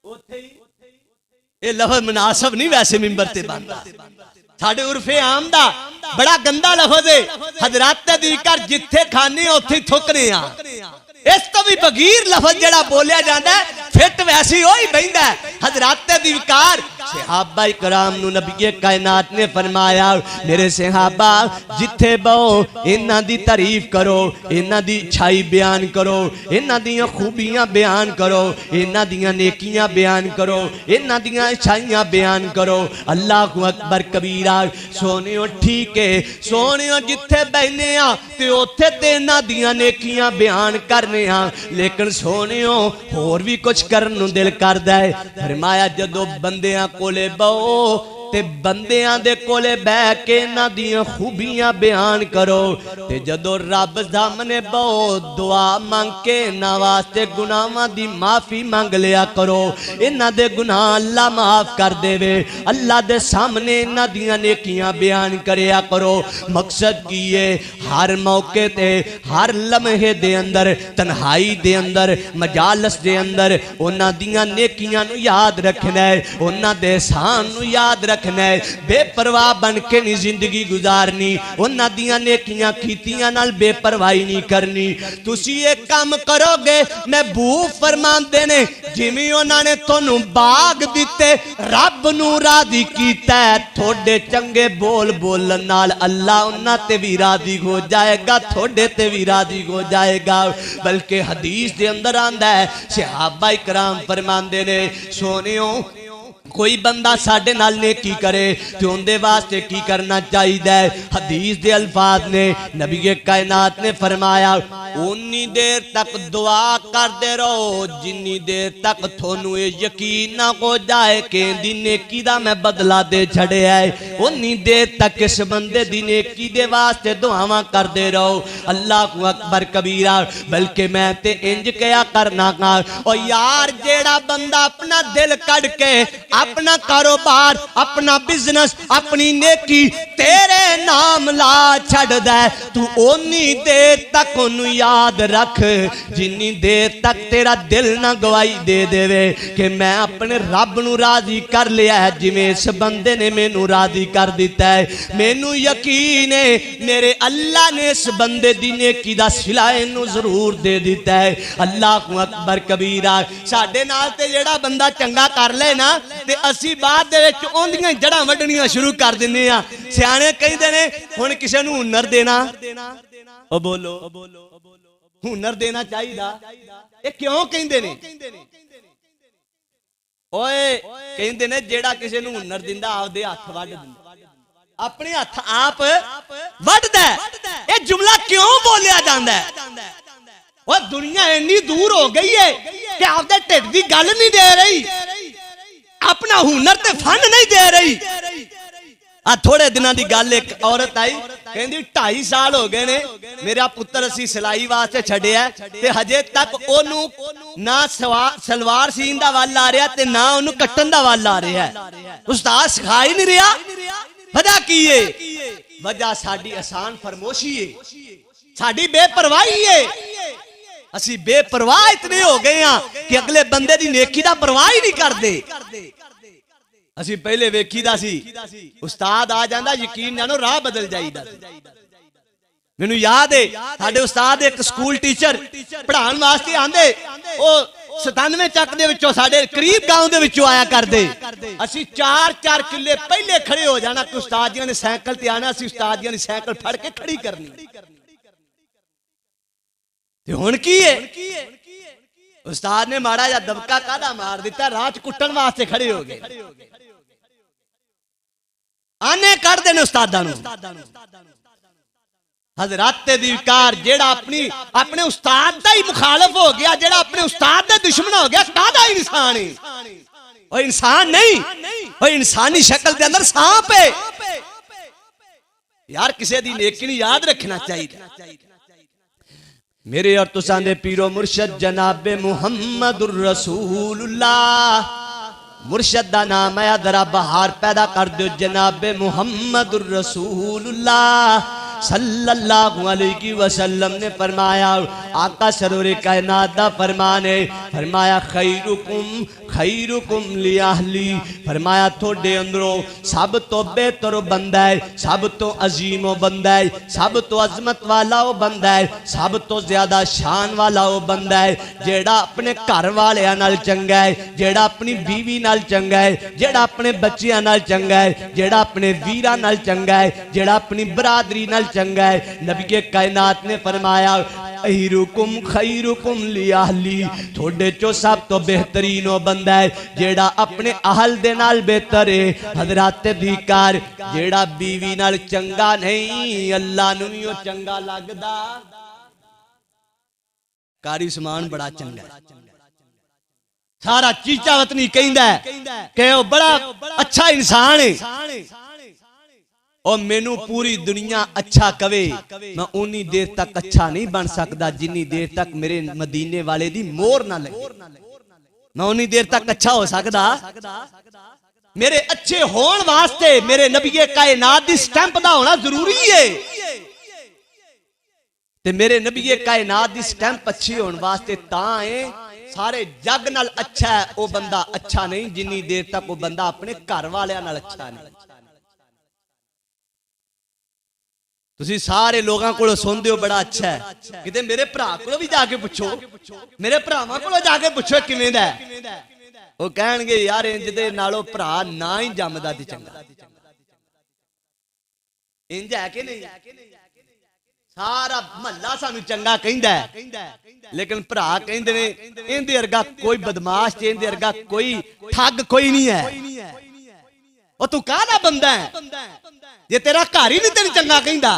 उत्थे ही ये लफ्ज़ मुनासिब नहीं वैसे मिंबर ते बनदा, साडे उर्फे आम दा बड़ा गंदा लफ्ज़ है। हजरत दी घर जिथे खाने उत्थे थुकने आ, इस तो भी बगीर लफ्ज़ जड़ा बोलिया जाता है फिट वैसी हो ही बहिंदा है। हजरत दी कार सहाबा कराम नूं नबी कायनात ने फरमाया, मेरे सहाबा जिथे बहो इन्हां दी तारीफ करो, इन्हां दी अच्छाई बयान करो, इन्हां दियां खूबियां बयान करो, इन्हां दियां नेकियां बयान करो, इन्हां दियां अच्छाइयां बयान करो। अल्लाह अकबर कबीरा। सोनियो ठीक है, सोनियो जिथे बहने आ ते उत्थे ते इन्हां दियां नेकियां बयान करने आ, लेकिन सोनियो होर भी कुछ करन नूं दिल करदा है। फरमाया जदों बंदियां कोले बहो ते बंदियां दे कोले बह के इन्हां दियां खूबियां बयान करो, ते जदों रब सामने बहो दुआ मंग के इन्हां वास्ते गुनाहां दी माफी मंग लिया करो, इन्हां दे गुनाह अल्लाह माफ कर देवे। अल्लाह दे सामने इन्हां दियां नेकियां बयान करिया करो। मकसद की है? हर मौके ते हर लम्हे दे अंदर, तन्हाई दे अंदर, मजालस दे अंदर उन्हां दियां नेकियां नूं याद रखना है, उन्हां दे एहसान नूं याद रखना है। बेपरवाह बन के नहीं जिंदगी गुजारनी, उन्हां दियां नेकियां कीतियां नाल बेपरवाही नहीं करनी। तुसी एक काम करोगे, महबूब फरमांदे ने जिवें उन्हां ने तुहानूं बाग दिते, रब नूं राजी कीता है, थोड़े चंगे बोल बोलन नाल अल्लाह उन्हां ते भी राजी हो जाएगा, थोड़े ते भी राजी हो जाएगा। बल्कि हदीस दे अंदर आंदा है, सहाबा इकराम फरमांदे ने, सोनियो कोई बंदा साडे नाल नेकी करे तो उनदे वास्ते की करना चाहिए? हदीस दे अल्फाज ने नबी कायनात ने फरमाया, उन्नी देर तक दुआ करते रहो जिन्नी देर तक थोनू ये यकीन ना हो जाए कि दी नेकी दा मैं बदला दे छड़िया है, उन्नी देर तक इस बंदे दी नेकी दे वास्ते दुआवां करते रहो। अल्लाह अकबर कबीरा। बल्कि मैं ते इंज क्या करना का, और यार जेड़ा बंदा अपना दिल कड़ के अपना कारोबार, अपना बिजनेस, अपनी नेकी तेरे नाम ला छड़ दे, तू ओनी देर तक उन्हें याद रख जिन्नी देर तक तेरा दिल ना गवाही दे देवे कि मैं अपने रब नू राजी कर लिया है, जिवें इस बंदे ने मैनू राजी कर दिता है। मैनू यकीन है मेरे अल्लाह ने इस बंदे दी नेकी दा सिला इनू जरूर दे दिता है। अल्लाह अकबर कबीरा। साडे नाल ते जेड़ा बंदा चंगा कर ले ना ते असी बाद दे विच ओंदियां जड़ां वड्डणियां शुरू कर दिंदे आ। सियाणे कहंदे ने हुण किसे नूं हुनर देना, ओ बोलो हुनर देना चाहिदा, ये क्यों कहंदे ने? ओए कहंदे ने जेड़ा किसे नूं हुनर दिंदा आपदे हत्थ वड्ड दिंदा, अपने हत्थ आप वड्डदा है। ये जुमला क्यों बोलिया जांदा है? और दुनिया इन्नी दूर हो गई है कि आपदे ढिड दी गल नहीं दे रही, अपना हुनर ते फन नहीं दे रही। आ थोड़े दिनों की गल, एक औरत आई कहंदी 2.5 साल हो गए ने मेरा पुत्र असी सिलाई वास्ते छड़िया ते हजे तक ओनू ना सलवार सीन दा वल आ रहा ते ना ओनू कट्टन दा वल आ रहा है। उस्ताद सिखा ही नहीं रहा। वजह की है? वजह साडी आसान फरमोशी है, साडी बेपरवाही है। असी बेपरवाह इतने हो गए हैं कि अगले बंदे दी नेकी दा परवाह ही नहीं करते। असी पहले वेखीदा सी उस्ताद आ जांदा यकीन जानो राह बदल जाईदा। मैनू याद है साडे उस्ताद एक स्कूल टीचर पढ़ाने वास्ते आंदे, ओ 97 ਚੱਕ ਦੇ ਵਿੱਚੋਂ ਸਾਡੇ करीब गांव ਦੇ ਵਿੱਚੋਂ ਆਇਆ ਕਰਦੇ। ਅਸੀਂ 4-4 किले पहले खड़े हो जाना कि उस्ताद जी ने साइकिल ते आना, ਅਸੀਂ उस्ताद जी ने साइकिल फड़ के खड़ी करनी। ते हुण की है उस्ताद ने माड़ा जा दबका कादा मार दिता, राह च कुट्टण वास्ते खड़े हो गए। आने कढ़ देने उस्तादां नूं। हजरत दी कार जेड़ा अपने उस्ताद दा ही मुखालफ हो गया, जेड़ा अपने उस्ताद दा दुश्मन हो गया, कादा इंसान है? ओ इंसान नहीं, ओ इंसानी शक्ल दे अंदर सांप है। यार किसी दी नेकी नूं याद रखना चाहिए। मेरे और तुसां दे पीरो मुर्शद जनाबे मुहम्मदुर रसूलुल्लाह, मुर्शद दा नाम है, दरा बहार पैदा कर दो जनाबे मुहम्मदुर रसूलुल्लाह सल्लल्लाहु अलैहि वसल्लम ने फरमाया, आका सरोरे कायनात दा फरमान है, फरमाया खैरुकुम खैरुकुम ली अहली, फरमाया थोड़े अंदरों सब तो बेहतर बंदा है, सब तो अजीम बंदा है, सब तो अजमत वाला वो बंदा है, सब तो ज्यादा शान वाला वो बंदा है जेड़ा अपने घर वालियां नाल चंगा है, जेड़ा अपनी बीवी नाल चंगा है, जेड़ा अपने बच्चियां नाल चंगा है, जेड़ा अपने वीरां नाल चंगा है, जेड़ा अपनी बरादरी नाल चंगा है। नबी के कायनात ने फरमाया खैरुकुम खैरुकुम ली अहली, थोड़े चो सब तो बेहतरीन वो बंदा है जेड़ा अपने अहल दे नाल बेहतर है। हजरत दी कार जेड़ा बीवी नाल चंगा नहीं, अल्लाह नूं भी वो चंगा लगदा। कारी समान बड़ा चंगा है, सारा चीचा वतनी कहंदा है कि वो बड़ा अच्छा इंसान है। और मैनू पूरी दुनिया अच्छा कवे, मैं उन्नी देर तक अच्छा नहीं बन सकता जिन्नी देर तक मेरे मदीने वाले दी मोर ना लगे। मैं उन्नी देर तक अच्छा हो सकता, मेरे अच्छे होने वास्ते मेरे नबीए कायनात दी स्टैंप दा होना जरूरी है। ते मेरे नबीए कायनात दी स्टैंप अच्छी होने वास्ते तां है सारे जग नाल अच्छा है वो बंदा अच्छा नहीं जिन्नी देर तक वो बंदा अपने घर वालियां नाल अच्छा नहीं। तुसी सारे लोगों को सुनते हो बड़ा अच्छा है, किते मेरे भरा को भी जाके पूछो, मेरे भरावां को जाके पूछो किवें दा है, वो कहणगे यार इंज दे नालों भरा ना ही जमदा ते चंगा। इंज है कि नहीं? सारा महल्ला सानू चंगा कहंदा है, लेकिन भरा कहंदे ने इहदे वर्गा कोई बदमाश ते इहदे वर्गा कोई ठग कोई नहीं है। और तू काहदा बंदा है जे तेरा घर ही नहीं तेन चंगा कहंदा।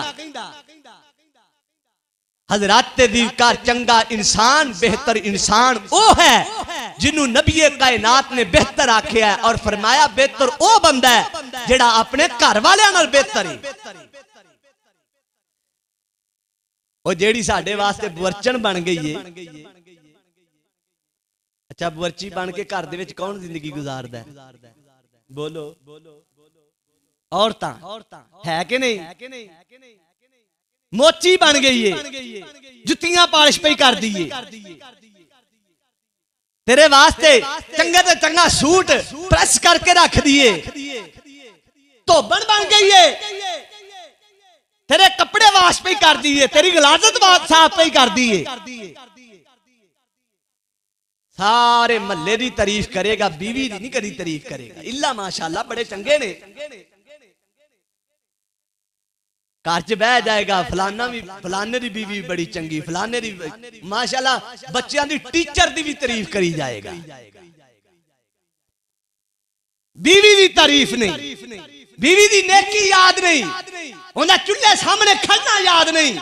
हजरत दी कार चंगा इंसान बेहतर इंसान वो है जिन्हों नबीए कायनात ने बेहतर आख्या है और फरमाया बेहतर वो बंदा है जेड़ा अपने घर वालियां नाल बेहतर है। और जेड़ी साडे वास्ते बुरचन बन गई है। अच्छा बुरची बन के घर दे विच कौन जिंदगी गुजारदा है? बोलो औरतां है कि नहीं? मोची बन गई है, जुत्तियां पालिश पे कर दी है। तेरे वास्ते चंगे ते चंगा सूट प्रेस करके रख दिए, धोबन बन गई है, तेरे कपड़े वाश पे कर दिए, तेरी गिलाजत साफ पे कर दिए। सारे महल्ले की तारीफ करेगा, बीवी दी नहीं कदी तारीफ करेगा। इल्ला माशाअल्लाह बड़े चंगे ने, घर च बह जाएगा फलाना भी, फलाने की बीवी बड़ी चंगी, फलाने की माशाअल्लाह, बच्चों की टीचर की भी तारीफ करी जाएगा। बीवी की तारीफ नहीं, बीवी की नेकी याद नहीं, उन्हें चूल्हे सामने खड़ना याद नहीं,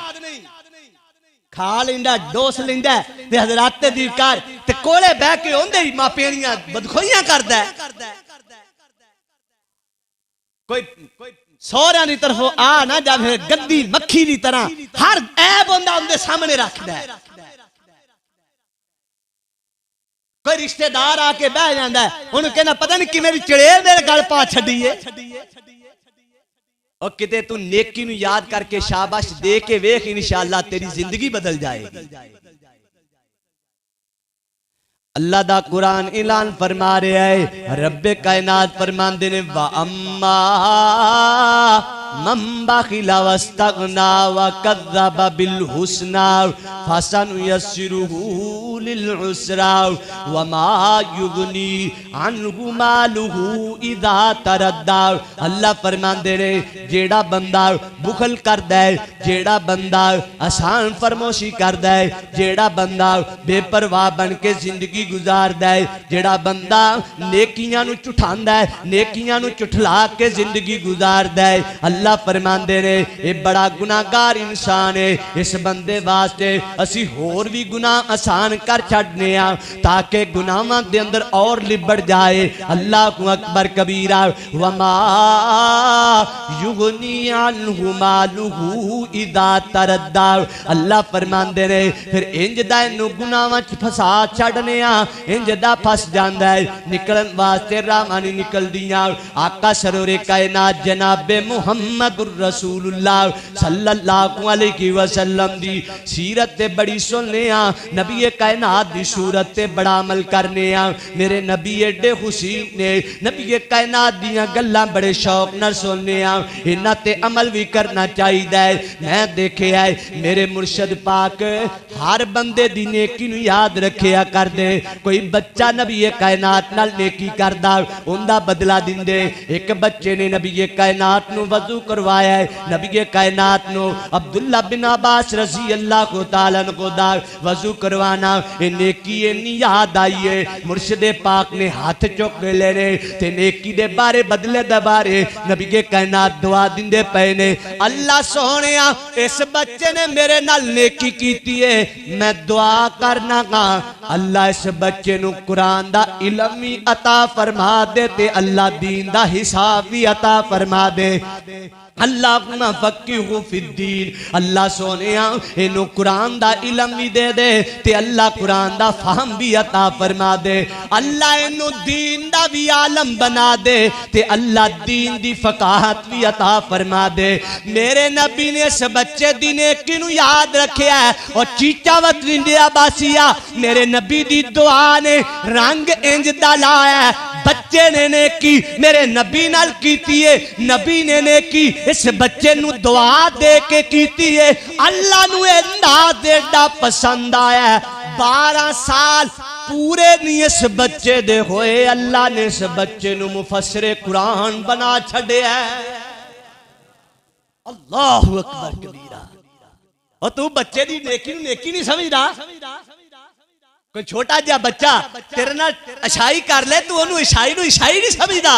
खा लेंदा डोस लेंदा ते हजरत दी कार ते कोले बह के ओंदे ही मापियां दियां बदखोइयां करदा है। कोई सोहरियां दी तरफों आ ना जावे, गद्दी मक्खी दी तरह हर ऐब उंदा उनदे सामने रखदा है। कोई रिश्तेदार आके बह जांदा है, उन्हें कहना पता नहीं किवें चड़ेल मेरे गल पा छड्डी है। और किते तू नेकी नू याद करके शाबाश दे के वेख, इंशाअल्लाह तेरी जिंदगी बदल जाएगी। अल्लाह दा कुरान ऐलान फरमा रहा है, रब्बे कायनात फरमांदे ने वा अम्मा मन बखिला वस्तगना व कज़्ज़ब बिल हुस्ना फसनुयस्सिरुहु लिल उसरा व मा युगनी अन्हु मालुहु इज़ा तरद्दा। अल्लाह फरमांदे ने जेड़ा बंदा बुखल करदा है, जेड़ा बंदा आसान फरमोशी करदा है, जेड़ा बंदा बेपरवाह बन के जिंदगी गुजारदा है, जेड़ा बंदा नेकियां नु झुठांदा है, नेकियां नु झुठला के जिंदगी गुजारदा है, अल्लाह फरमांदे ने ये बड़ा गुनाहगार इंसान है। इस बंदे वास्ते असी होर भी गुनाह आसान कर छड्डने आ ताकि गुनाहां दे अंदर और लिबड़ जाए। अल्लाहु अकबर कबीरा। वमा युगनी अन्हु मालुहु इज़ा तरद्दा। अल्लाह फरमांदे ने फिर इंज दा इनू गुनाहां च फसा छड्डने आ, इंज दा फस जांदा है, निकलन वास्ते राहां नहीं निकलदियां। आका सरोरे कायनात जनाबे मुहम्मदुर रसूलुल्लाह सल्लल्लाहु अलैहि वसल्लम दी सीरत ते बड़ी सुनने आ, नबी कायनात दी सूरत ते बड़ा अमल करने आ। मेरे नबी एडे हुसीन ने, नबी कायनात दियां गल्लां बड़े शौक नाल सुनने आ, इन्हां ते अमल भी करना चाहिदा है। मैं देखिया है मेरे मुर्शद पाक हर बंदे दी नेकी नूं याद रखिया करदे। कोई बच्चा नबी कायनात नाल नेकी करदा उंदा बदला दिंदे। एक बच्चे ने नबी कायनात नूं वजू करवाया है, नबी कायनात नूं अब्दुल्ला बिन अब्बास रज़ी अल्लाह को ताला को दा वजू करवाना ए नेकी इन्नी याद आई है, मुर्शिदे पाक ने हाथ चुक लेने ते नेकी दे बारे बदले दे बारे नबी कायनात दुआ दिंदे पे ने। अल्लाह सोहणिया इस बच्चे ने मेरे नाल नेकी कीती है, मैं दुआ करना गा अल्लाह इस बच्चे नूं कुरान दा इल्म भी अता फरमा दे ते अल्लाह दीन दा हिसाब भी अता फरमा दे। अल्लाहुम्मा फक्किहु फिद्दीन। अल्लाह सोनिया इनू कुरान दा इल्म भी दे दे ते अल्लाह कुरान दा फहम भी अता फरमा दे। अल्लाह इनू दीन दा भी आलम बना दे ते अल्लाह दीन दी फकाहत भी अता फरमा दे। मेरे नबी ने इस बच्चे दी नेकी नू याद रखिया है और चीचावत निंदिया बासिया मेरे नबी दी दुआ ने रंग इंज दा लाया। बच्चे ने नेकी मेरे नबी नाल कीती है, नबी ने नेकी इस बच्चे नू दुआ दे के कीती है। अल्लाह नू अंदाज एडा पसंद आया। 12 साल पूरे नहीं इस बच्चे दे होए, अल्लाह ने इस बच्चे नू मुफस्सिरे कुरान बना छड़िया। अल्लाहु अकबर कबीरा। और तू बच्चे दी नेकी नहीं समझदा? कोई छोटा जा बच्चा तेरे नाल ईसाई कर ले, तू ओनू ईसाई नहीं समझदा।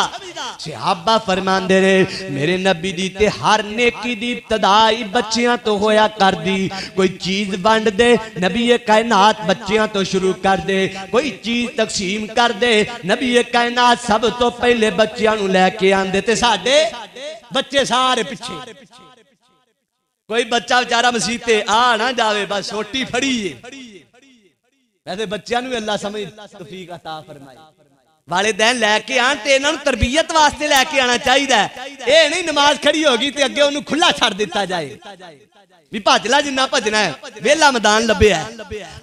सहाबा फरमांदे ने मेरे नबी दी ते हर नेकी दी इब्तदाई बच्चियां तो होया कर दी। कोई चीज वंड दे नबी कायनात बच्चियां तो शुरू कर दे, कोई चीज तकसीम कर दे नबी कायनात सब तो पहले बच्चियां नू लेके आंदे ते साडे बच्चे सारे पिछे। कोई बच्चा बेचारा मसीते आ ना जावे बस छोटी फड़ी है। वैसे बच्चों नूं अल्लाह समझ तौफीक अता फरमाए। वालिदैन लैके आन ते इन्हां नूं तरबियत वास्ते लैके आना चाहिए। ये नहीं नमाज खड़ी होगी ते अगे उन्होंने खुला छड़ दिता जाए भी भज ला जिन्ना भजना है, वेला मैदान लभ्या है।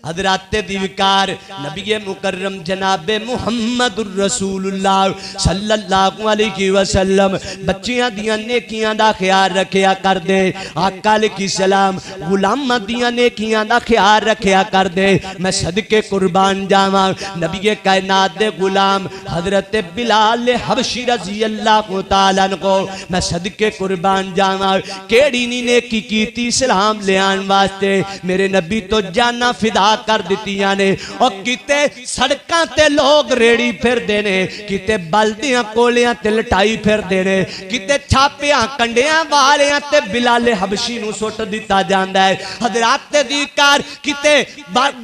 हज़रात दी विकार नबी मुकर्रम जनाबे मुहम्मदुर रसूलुल्लाह सल्लल्लाहु अलैहि वसल्लम बच्चियां दियां नेकियां दा ख्याल रखिया कर दे। आका अलैहि सलाम गुलामां दियां नेकियां दा ख्याल रखिया कर दे। मैं सदके कुर्बान जावां नबी कायनात दे गुलाम हजरत बिलाल हबशी रज़ी अल्लाह तआला को मैं सदके कुर्बान जावां। केड़ी नी नेकी कीती इस्लाम लियान वास्ते मेरे नबी तो जाना फिदा कर दितियां ने। और किते सड़कां ते लोग रेड़ी फिरदे ने, किते बलदियां कोलियां ते लटाई फिरदे ने, किते छापियां कंडियां वालियां ते बिलाल हबशी नूं सुट दिता जांदा है। हज़रात दी कार किते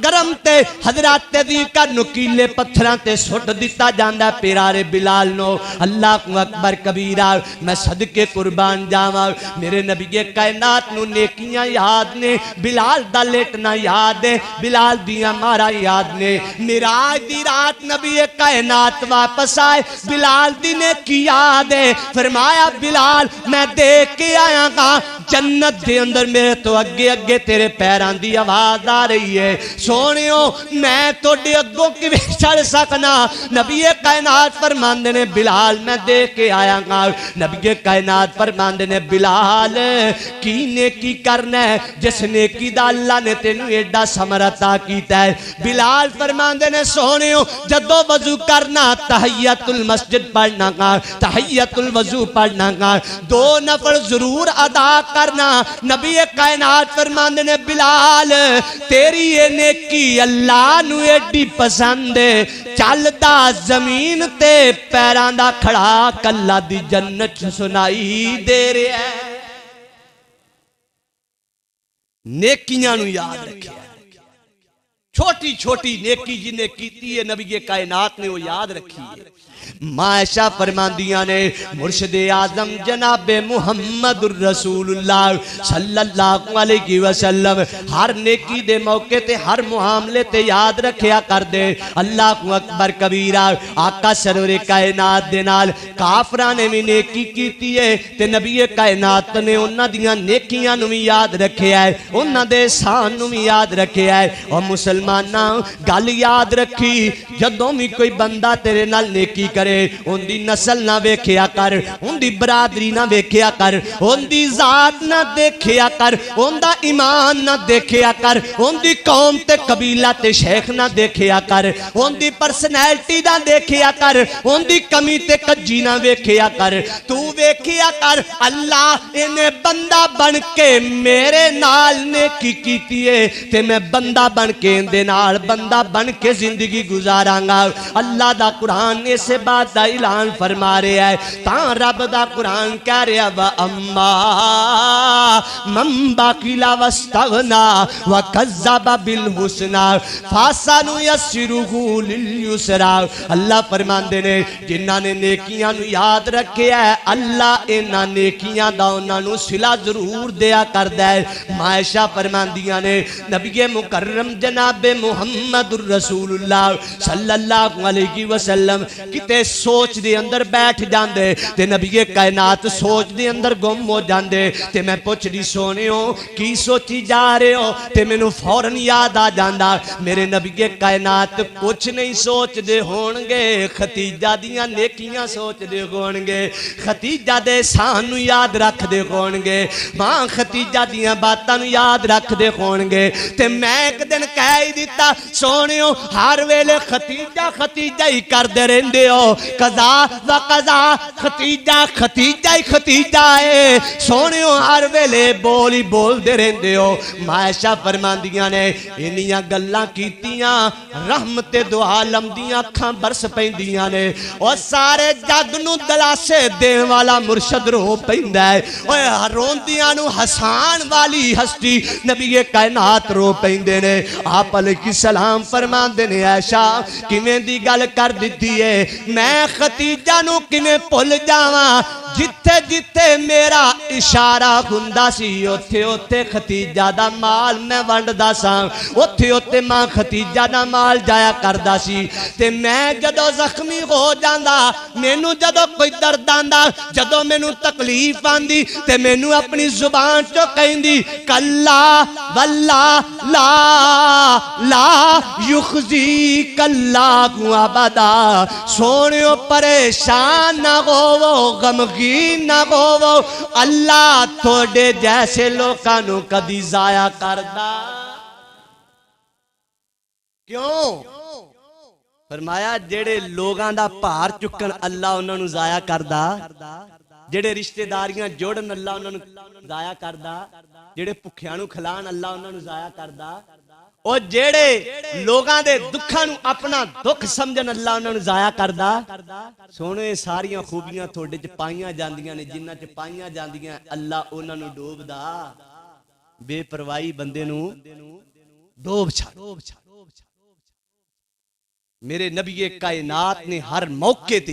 गरम ते हज़रात दी कार नुकीले पत्थरां ते सुट दिता जांदा है प्यारे बिलाल नो। अल्लाहु अकबर कबीरा। मैं सदके कुर्बान जावां मेरे नबी कायनात नूं नेकियां याद ने, बिलाल दा लेटना याद है, बिलाल दिया मारा याद ने। मिराज दी रात नबी कायनात वापस आए, बिलाल दी ने की याद है। फरमाया बिलाल मैं देख के आया गा जन्नत दे अंदर मेरे तो अगे अगे तेरे पैरां दी आवाज आ रही है। सोनियो मैं तोड़े अगों किवें चढ़ सकना? नबी कायनात फरमांदे ने बिलाल मैं देख के आया गा। नबी कायनात फरमांदे ने बिलाल की नेकी करना है जिस नेकी दा अल्लाह ने तेनू एडा समरता कीता है। बिलाल फरमांदे ने सोनियो जदों वजू करना तहियतुल मस्जिद पढ़ना गा, तहियतुल वजू पढ़ना गा, 2 नफल जरूर अदा करना। नबी कायनात फरमांदे ने बिलाल तेरी ये नेकी अल्लाह नू एडी पसंद है, चलदा जमीन ते पैरां दा खड़ा कल्ला दी जन्नत सुनाई दे रहा है। नेकियां नू याद रखिया, छोटी छोटी नेकी जिन्हें कीती है नबी कायनात ने वो याद रखी है। मायशा फरमांदियां ने मुर्शिदे आजम जनाबे मुहम्मदुर रसूलुल्लाह सल्लल्लाहु अलैहि वसल्लम हर नेकी दे मौके ते हर मुआमले ते याद रखिया कर दे अल्लाहु अकबर कबीरा। आका सरवरे कायनात दे नाल काफरां ने भी नेकी कीती है ते नबी कायनात ने उन्हां दियां नेकियां नूं भी याद रखिया है, उन्हां दे शान नूं भी याद रखिया है। और मुसलमानां गल याद रखी जदों भी कोई बंदा तेरे नाल नेकी करे उनकी नस्ल ना वेखिया कर, उनकी बरादरी ना वेखिया कर, उनकी जात ना देखिया कर, उनका ईमान ना देखिया कर, उनकी कौम ते कबीला ते शेख ना देखिया कर, उनकी पर्सनैलिटी ना देखिया कर, उनकी कमी ते कज्जी ना वेखिया कर। तू वेखिया कर अल्लाह इन्हें बंदा बन के मेरे नाल नेकी कीती है ते मैं बंदा बन के इहदे नाल बंदा बन के जिंदगी गुजारांगा। अल्लाह दा कुरान इस बात दा ऐलान फरमा रहा है, तां रब दा कुरान कह रहा व अम्मा मम बाकिला वस्तगना व कज़्ज़बा बिल हुस्ना फासनु यस्सिरुहु लिल युसरा। अल्लाह फरमांदे ने जिन्हां ने नेकियां नूं याद रखिया है अल्लाह इन्हां नेकियां दा उन्हां नूं सिला जरूर दिया करदा है। मायशा फरमांदियां ने नबी मुकर्रम जनाबे मुहम्मदुर रसूलुल्लाह सल्लल्लाहु अलैहि वसल्लम किते सोच दे अंदर बैठ जांदे ते नबी कायनात सोच दे अंदर गुम हो जांदे ते मैं पुछदी सोनियो की सोची जा रहे हो ते मैनू फौरन याद आ जांदा मेरे नबी कायनात कुछ नहीं सोचदे होणगे, खतीजा दियां नेकियां सोचदे होणगे, खतीजा दे शान नूं याद रखदे होणगे, मां खतीजा दियां बातां नूं याद रखदे होणगे। ते मैं एक दिन कह ही दिता सोनियो हर वेले खतीजा खतीजा ही करदे रहिंदे हो, कज़ा व कज़ा खतीजा खतीजा ही खतीजा है सोनियो हर वेले बोल ही बोलदे रहिंदे हो। मायशा फरमांदियां ने इन्नियां गल्लां कीतियां रहमते दो आलम दियां अखां बरस पैंदियां ने और सारे जग नूं दलासे देण वाला मुर्शद रो पैंदा है। ओए रोंदियां नूं हसान वाली हस्ती नबी कायनात रो पैंदे ने। आप अलैहिस्सलाम फरमांदे ने ऐशा किवें दी गल कर दित्ती है मैं खतीजा नूं किवें भुल जावां, जिथे जिथे मेरा इशारा हुंदा सी ओथे ओथे खतीजा दा माल मैं वंडदा सा, ओथे ओथे मां खतीजा दा माल जाया करदा सी। ते मैं जदों जख्मी हो जांदा मैनू जदों कोई दर्द आंदा जदों मैनू तकलीफ आंदी ते मैनू अपनी जुबान चो कहंदी कल्ला वल्ला ला ला युखजी कल्ला अबदा। सोनियो परेशान ना होवो, गमगीन ना होवो, अल्लाह थोड़े जैसे लोकां नूं कदी जाया करदा क्यों? फरमाया जेड़े लोगां दा भार चुकन अल्लाह उन्हां नूं जाया करदा, जेड़े रिश्तेदारियां जोड़न अल्लाह उन्हां नूं जाया करदा, जेड़े भुखियां नूं खिलाण अल्लाह उन्हां नूं जाया करदा, और जेड़े लोगां दे दुखां नूं अपना दुख समझन अल्लाह उन्हां नूं जाया करदा। सोने सारियां खूबियां थोड़े च पाईयां जांदियां ने, जिन्हां च पाईयां जांदियां अल्लाह उन्हां नूं डोबदा, बेपरवाही बंदे नूं डोब छाड़। मेरे नबी कायनात ने हर मौके ते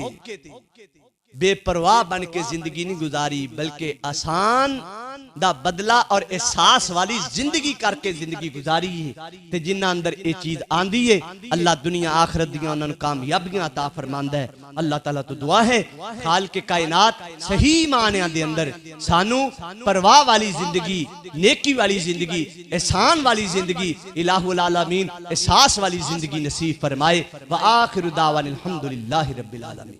बेपरवाह बन के जिंदगी नहीं गुजारी बल्कि आसान दा बदला और एहसास वाली जिंदगी करके जिंदगी गुजारी है ते जिन्ना अंदर ये चीज आंदी है अल्लाह दुनिया आखिरत दियां उन्हां नूं कामयाबियां अता फरमांदा है। अल्लाह ताला तो दुआ है खाल के कायनात सही मानियां दे अंदर सानू परवाह वाली जिंदगी, नेकी वाली जिंदगी, एहसान वाली जिंदगी, इलाहुल आलमीन एहसास वाली जिंदगी नसीब फरमाए। व आखिरु दावाना अल्हम्दुलिल्लाहि रब्बिल आलमीन।